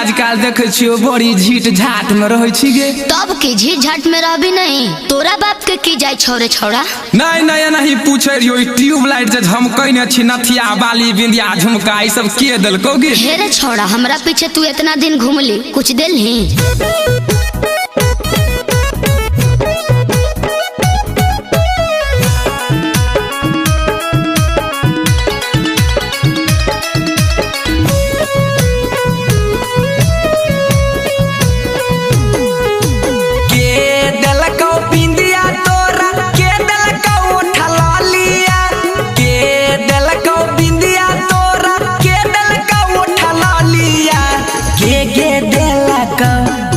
आजकल देखे छियो बड़ी झीट झाट में रहे छी गे। तब की झीट झाट में रहबी नहीं, तोरा बाप के की जाय छोरे छोड़ा। नहीं नहीं नहीं पूछे रियो ट्यूबलाइट जे झमकै न छी नथिया बाली बिंदिया झुमका ई सब के देलको गे। हे रे छोड़ा हमरा पीछे तू इतना दिन घूमली कुछ देलही।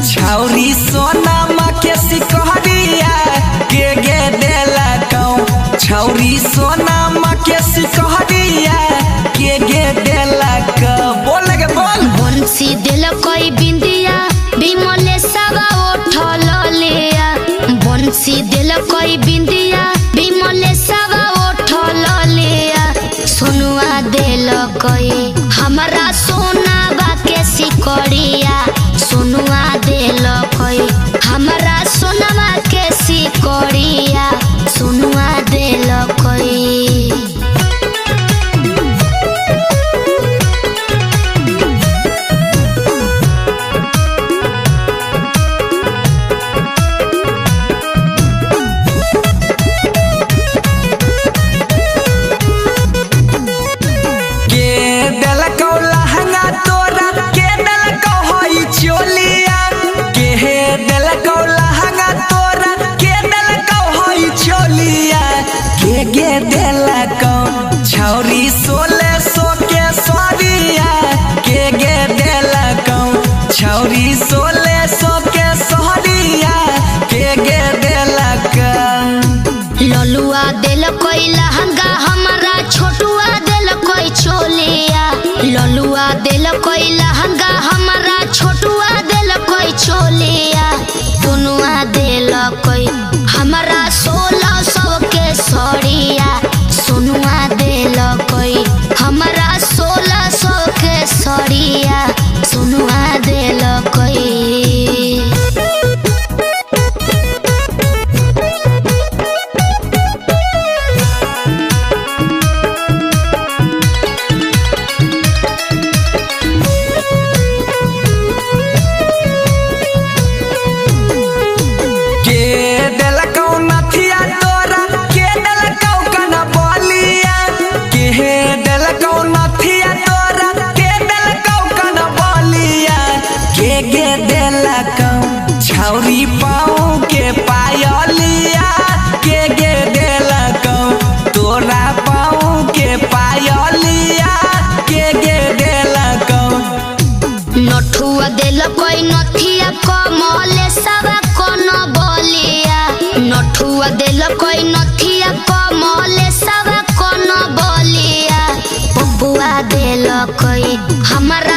छौरी सोनामा के सिकहरिया के गे देलकौ, छौरी सोनामा के सिकहरिया के गे देलकौ। बोल गे बोल। बंसी देलकै बिंदिया बिमले सवा उठल लिया, बंसी देलकै बिंदिया बिमले सवा उठल लिया। सोनुआ देलकै हमरा सोनाबा के सिकड़िया, सोनुआ देलकै हमरा सोनाबा के सिकड़िया, सोनुआ देलकै। गे देलकौ छौरी 1600 के सरिया के गे देलकौ, छौरी 1600 के सरिया के गे देलकौ। ललुआ देलकै लहंगा हमरा छोटुआ देलकै चोलिया, ललुआ देलकै लहंगा हमरा छोटुआ देलकै चोलिया। सोनुआ देलकै हमरा 1600 के सड़िया, सोनुआ देलकै हमरा 1600 के सड़िया, सोनुआ देलकै। छौरी पाँव के पायलिया के गे देलकौ, तोरा पाँव के पायलिया के गे देलकौ। नठुआ देलकै नथिया कमले सवा कोन बलिया, नठुआ देलकै नथिया कमले सवा कोन बलिया। बबुआ देलकै हमरा